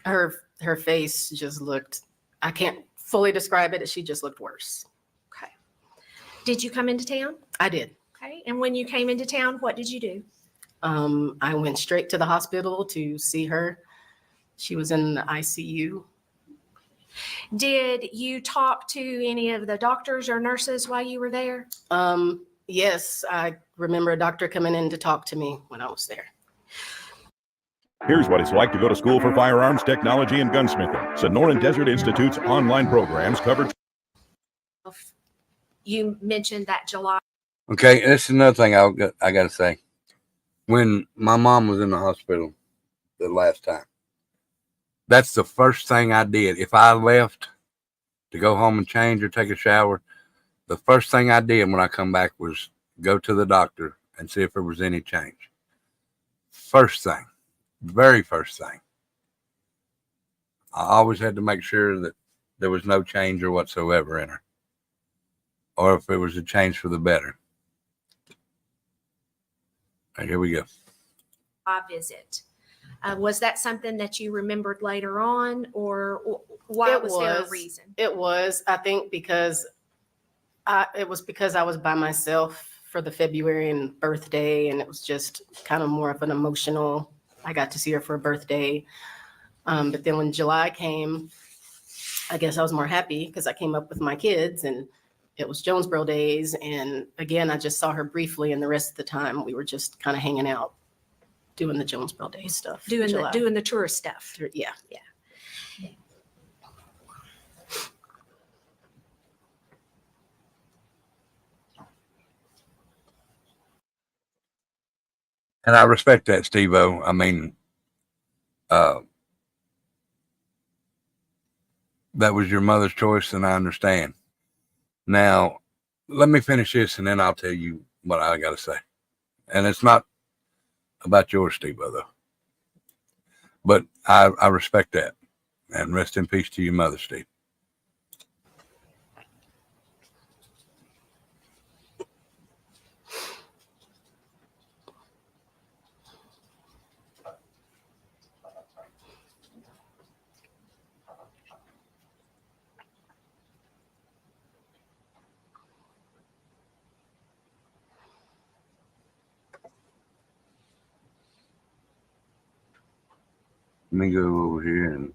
Her face just looked, I can't fully describe it. She just looked worse. Okay. Did you come into town? I did. Okay. And when you came into town, what did you do? I went straight to the hospital to see her. She was in the ICU. Did you talk to any of the doctors or nurses while you were there? Yes, I remember a doctor coming in to talk to me when I was there. Here's what it's like to go to school for firearms technology and gunsmithing. Sonoran Desert Institute's online programs cover. You mentioned that July. Okay, that's another thing I got to say. When my mom was in the hospital the last time, that's the first thing I did. If I left to go home and change or take a shower, the first thing I did when I come back was go to the doctor and see if there was any change. First thing, very first thing. I always had to make sure that there was no change or whatsoever in her, or if it was a change for the better. All right, here we go. Visit. Was that something that you remembered later on, or why was there a reason? It was, I think, because it was because I was by myself for the February birthday, and it was just kind of more of an emotional. I got to see her for a birthday, but then when July came, I guess I was more happy because I came up with my kids, and it was Jonesboro days, and again I just saw her briefly, and the rest of the time we were just kind of hanging out, doing the Jonesboro Days stuff, doing the tourist stuff. Yeah. And I respect that, Steve-O. I mean, that was your mother's choice, and I understand. Now, let me finish this, and then I'll tell you what I got to say. And it's not about yours, Steve-O, though. But I respect that. And rest in peace to your mother, Steve. Let me go over here and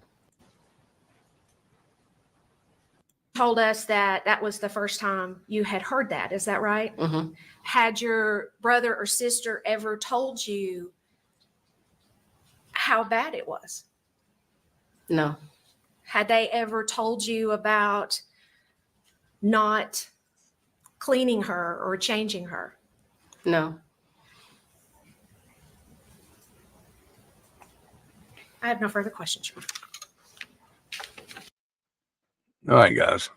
Told us that was the first time you had heard that. Is that right? Mm-hmm. Had your brother or sister ever told you how bad it was? No. Had they ever told you about not cleaning her or changing her? No. I have no further questions. all right, guys.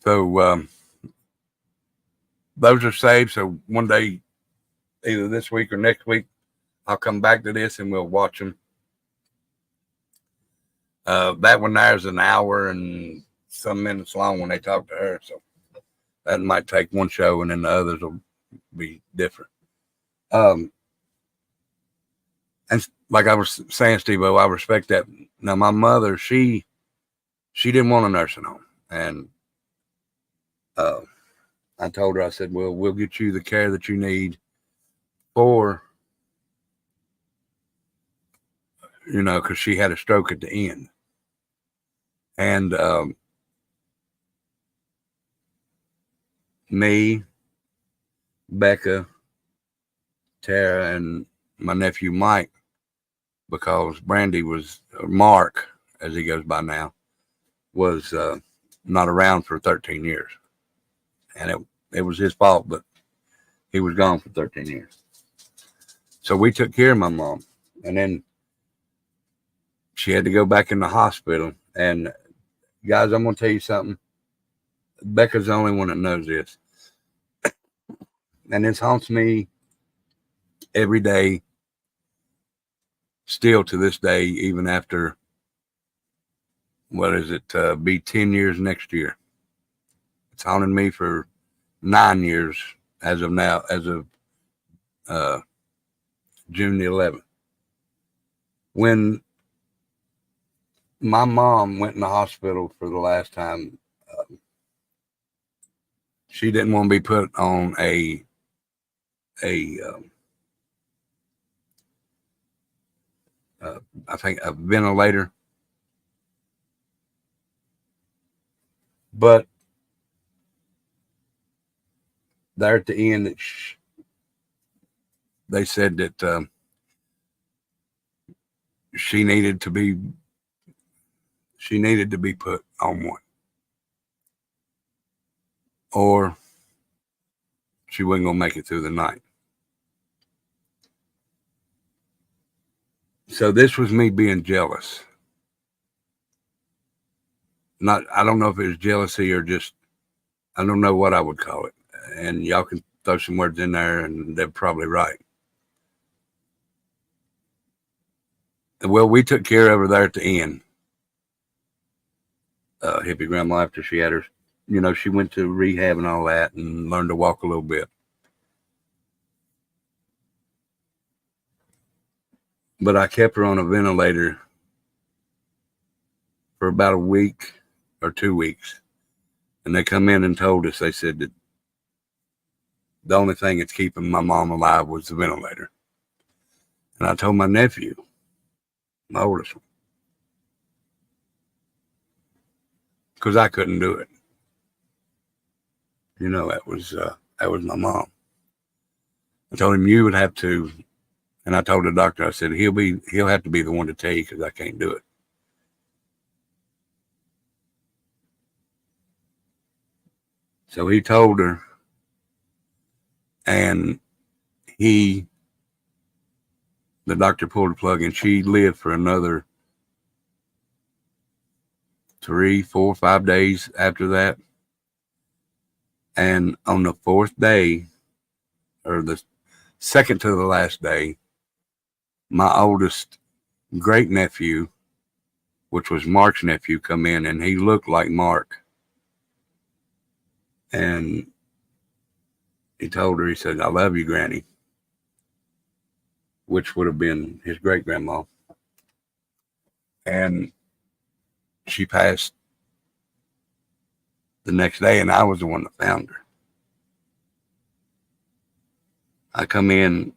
So those are saved. So one day, either this week or next week, I'll come back to this and we'll watch them. That one there is an hour and some minutes long when they talk to her. So that might take one show and then the others will be different. And like I was saying, Steve-O, I respect that. Now, my mother, she didn't want a nursing home. And I told her, I said, well, we'll get you the care that you need for, because she had a stroke at the end. And me, Becca, Tara, and my nephew Mike, because Brandy was, Mark, as he goes by now, was not around for 13 years. And it was his fault, but he was gone for 13 years. So we took care of my mom. And then she had to go back in the hospital. And guys, I'm going to tell you something. Becca's the only one that knows this. And this haunts me every day, still to this day, even after, what is it, be 10 years next year. It's haunted me for 9 years as of now, as of June the 11th. When my mom went in the hospital for the last time, she didn't want to be put on I think a ventilator, but there at the end, they said that she needed to be put on one, or she wasn't gonna make it through the night. So this was me being jealous. I don't know if it was jealousy or just, I don't know what I would call it. And y'all can throw some words in there and they're probably right. Well, we took care of her there at the end. Hippie grandma, after she had her, she went to rehab and all that and learned to walk a little bit. But I kept her on a ventilator for about a week or 2 weeks. And they come in and told us, they said that the only thing that's keeping my mom alive was the ventilator. And I told my nephew, my oldest one, because I couldn't do it. That was my mom. I told him, you would have to, and I told the doctor, I said, he'll have to be the one to tell you because I can't do it. So he told her, and the doctor pulled the plug, and she lived for another 3, 4, 5 days after that. And on the 4th day, or the second to the last day, my oldest great nephew, which was Mark's nephew, come in, and he looked like Mark. And he told her, he said, I love you, Granny, which would have been his great grandma. And she passed the next day, and I was the one that found her. I come in,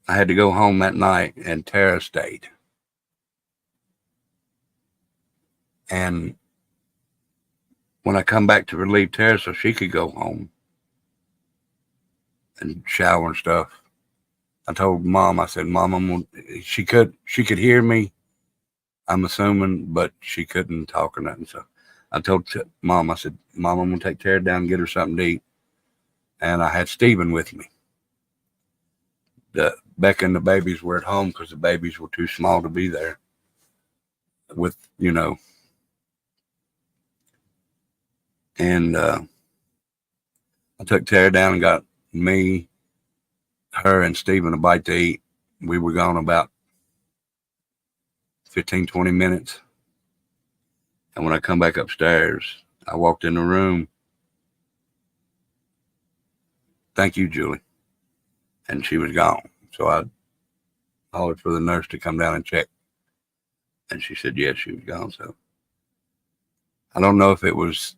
I had to go home that night, and Tara stayed. And when I come back to relieve Tara so she could go home and shower and stuff, I told Mom, I said, Mom, she could hear me, I'm assuming, but she couldn't talk or nothing. So I told Mom, I said, Mom, I'm going to take Tara down and get her something to eat. And I had Stephen with me. Becca and the babies were at home because the babies were too small to be there with, And I took Tara down and got me, her, and Stephen a bite to eat. We were gone about 15, 20 minutes. And when I come back upstairs, I walked in the room. Thank you, Julie. And she was gone. So I hollered for the nurse to come down and check. And she said, yes, she was gone. So I don't know if it was,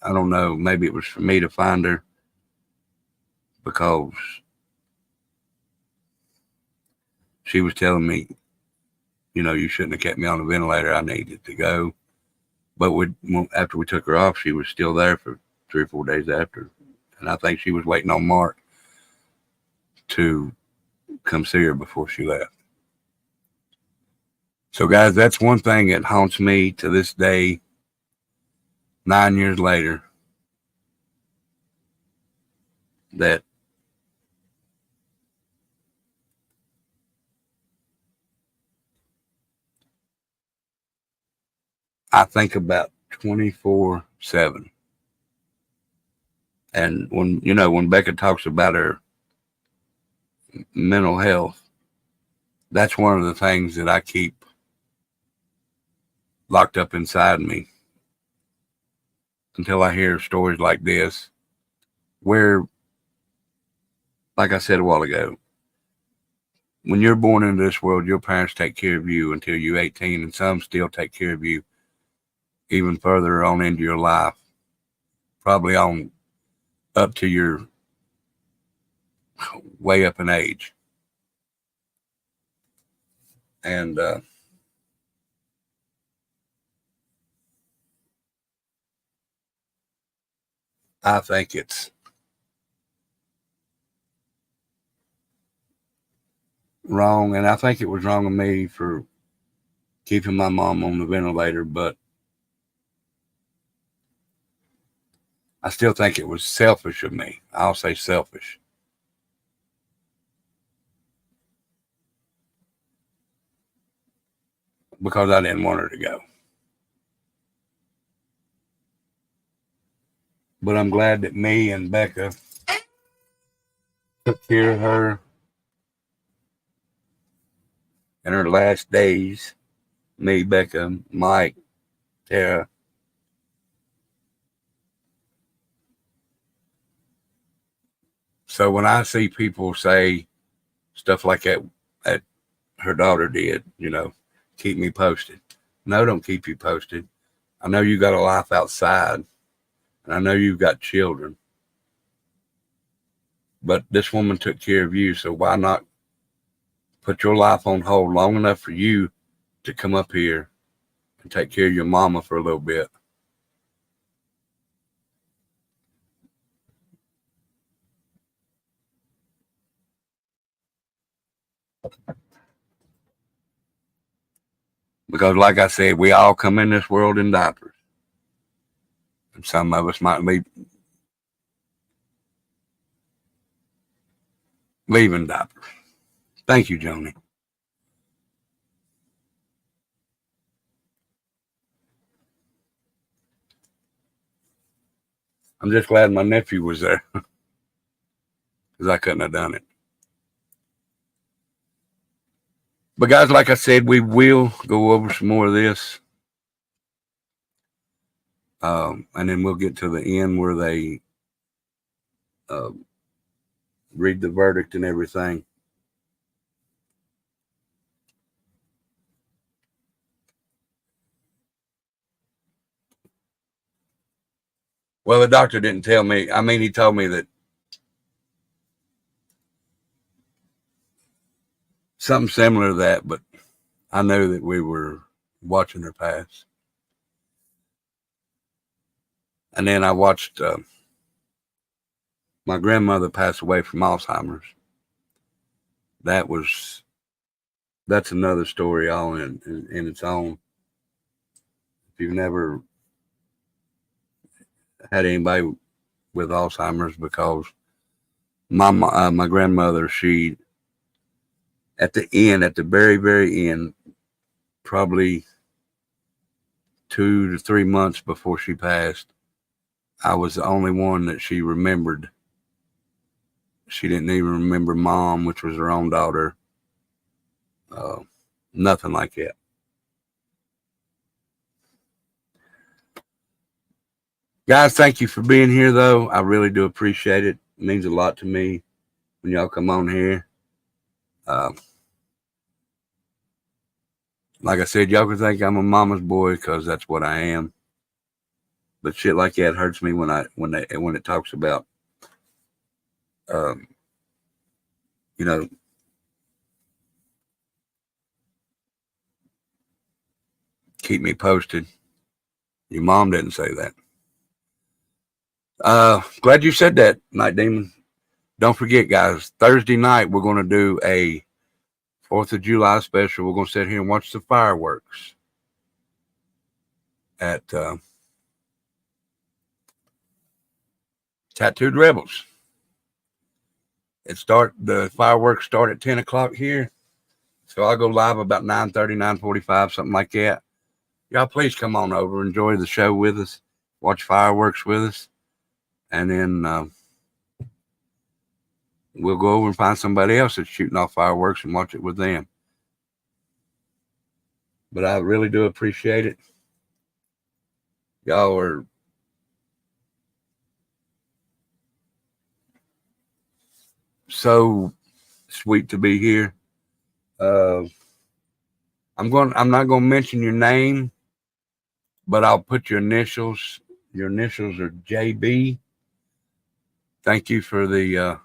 I don't know, maybe it was for me to find her, because she was telling me, you shouldn't have kept me on the ventilator. I needed to go. But after we took her off, she was still there for 3 or 4 days after. And I think she was waiting on Mark to come see her before she left. So, guys, that's one thing that haunts me to this day, 9 years later, that I think about 24/7. And when Becca talks about her mental health, that's one of the things that I keep locked up inside me until I hear stories like this, where, like I said a while ago, when you're born into this world, your parents take care of you until you're 18, and some still take care of you even further on into your life, probably on up to your way up in age. And I think it's wrong, and I think it was wrong of me for keeping my mom on the ventilator, but I still think it was selfish of me. I'll say selfish. Because I didn't want her to go. But I'm glad that me and Becca took care of her in her last days. Me, Becca, Mike, Tara. So when I see people say stuff like that her daughter did, keep me posted. No, don't keep you posted. I know you got a life outside, and I know you've got children. But this woman took care of you, so why not put your life on hold long enough for you to come up here and take care of your mama for a little bit? Because like I said, we all come in this world in diapers. And some of us might leave in diapers. Thank you, Joni. I'm just glad my nephew was there. Because I couldn't have done it. But guys, like I said, we will go over some more of this. And then we'll get to the end where they read the verdict and everything. Well, the doctor didn't tell me. I mean, he told me that something similar to that, but I knew that we were watching her pass. And then I watched my grandmother pass away from Alzheimer's. That's another story all in its own. If you've never had anybody with Alzheimer's, because my grandmother, she, at the very, very end, probably 2 to 3 months before she passed, I was the only one that she remembered. She didn't even remember Mom, which was her own daughter. Nothing like that. Guys, thank you for being here, though. I really do appreciate it. It means a lot to me when y'all come on here. Like I said, y'all can think I'm a mama's boy because that's what I am. But shit like that hurts me when it talks about, keep me posted. Your mom didn't say that. Glad you said that, Night Demon. Don't forget, guys, Thursday night we're going to do a 4th of July special. We're going to sit here and watch the fireworks at Tattooed Rebels. The fireworks start at 10 o'clock here. So I'll go live about 9:30, 9:45, something like that. Y'all please come on over, enjoy the show with us, watch fireworks with us. and then we'll go over and find somebody else that's shooting off fireworks and watch it with them. But I really do appreciate it. Y'all are so sweet to be here. I'm not going to mention your name, but I'll put your initials. Your initials are JB. Thank you for the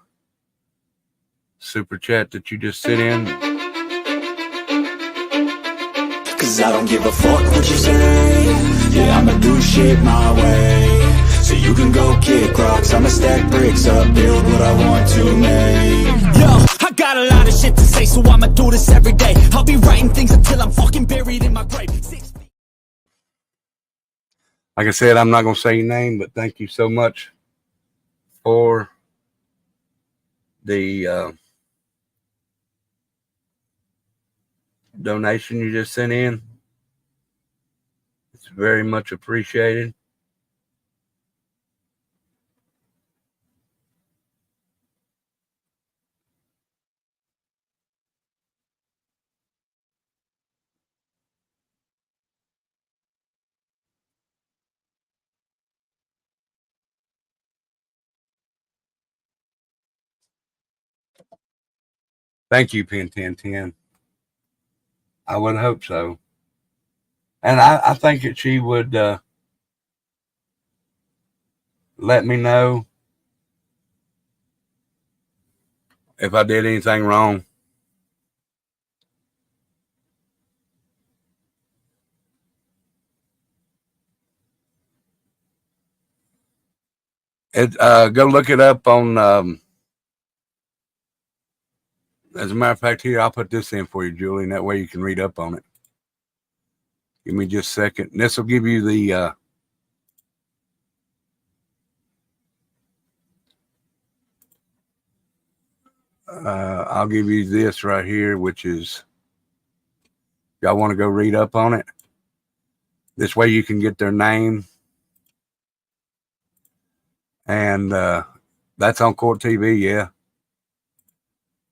super chat that you just sent in. Cause I don't give a fuck what you say. Yeah, I'ma do shit my way. So you can go kick rocks, I'ma stack bricks up, build what I want to make. Yo, I got a lot of shit to say, so I'ma do this every day. I'll be writing things until I'm fucking buried in my grave. Like I said, I'm not going to say your name, but thank you so much for the donation you just sent in. It's very much appreciated. Thank you, Pin 1010. I would hope so. And I think that she would let me know if I did anything wrong. Go look it up on as a matter of fact, here, I'll put this in for you, Julie, and that way you can read up on it. Give me just a second. This will give you the I'll give you this right here, which is, y'all want to go read up on it? This way you can get their name. And that's on Court TV, yeah.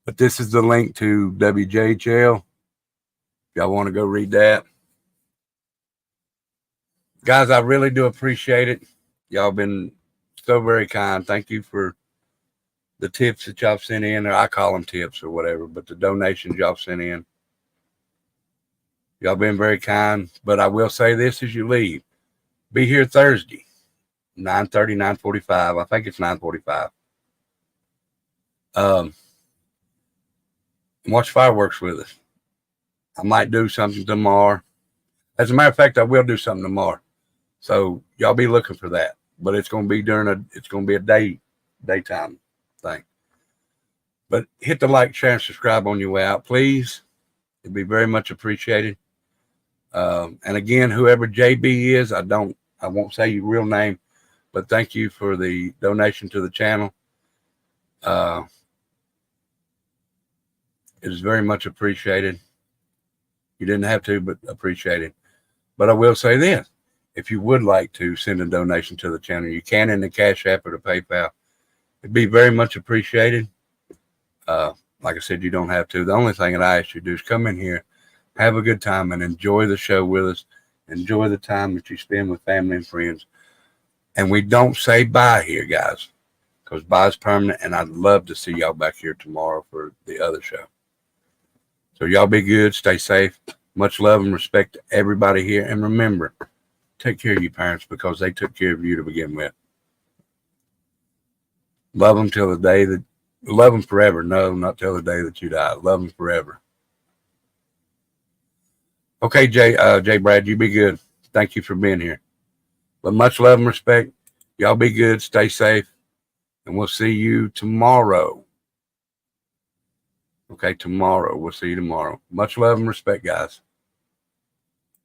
But this is the link to WJHL. If y'all want to go read that. Guys, I really do appreciate it. Y'all been so very kind. Thank you for the tips that y'all sent in. Or I call them tips or whatever, but the donations y'all sent in. Y'all been very kind. But I will say this as you leave. Be here Thursday, 9:30, 9:45. I think it's 9:45. Watch fireworks with us. I might do something tomorrow. As a matter of fact, I will do something tomorrow. So y'all be looking for that. But it's going to be it's going to be a daytime thing. But hit the like, share, and subscribe on your way out, please. It'd be very much appreciated. And again, whoever JB is, I won't say your real name, but thank you for the donation to the channel. It is very much appreciated. You didn't have to, but appreciated. But I will say this. If you would like to send a donation to the channel, you can in the Cash App or the PayPal. It'd be very much appreciated. Like I said, you don't have to. The only thing that I ask you to do is come in here, have a good time, and enjoy the show with us. Enjoy the time that you spend with family and friends. And we don't say bye here, guys, because bye is permanent, and I'd love to see y'all back here tomorrow for the other show. So y'all be good. Stay safe. Much love and respect to everybody here. And remember, take care of your parents because they took care of you to begin with. Love them till the day that, love them forever. No, not till the day that you die. Love them forever. Okay, Jay Brad, you be good. Thank you for being here. But much love and respect. Y'all be good. Stay safe. And we'll see you tomorrow. Okay, tomorrow. We'll see you tomorrow. Much love and respect, guys.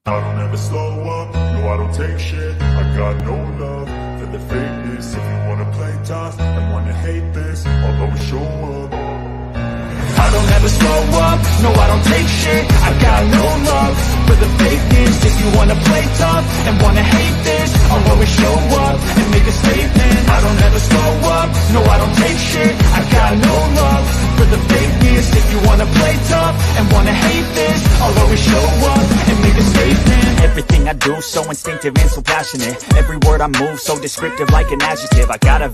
I don't ever slow up, no I don't take shit. I got no love for the fakeness. If you wanna play tough and wanna hate this, I'll always show up. I don't have never slow up, no I don't take shit. I got no love for the fakeness. If you wanna play tough and wanna hate this, I'll always show up and make a statement. I don't ever slow up, no I don't take shit. I got no love for the fakeness. If you wanna play tough and wanna hate this, I'll always show up and make a statement. Everything I do so instinctive and so passionate. Every word I move so descriptive like an adjective. I got a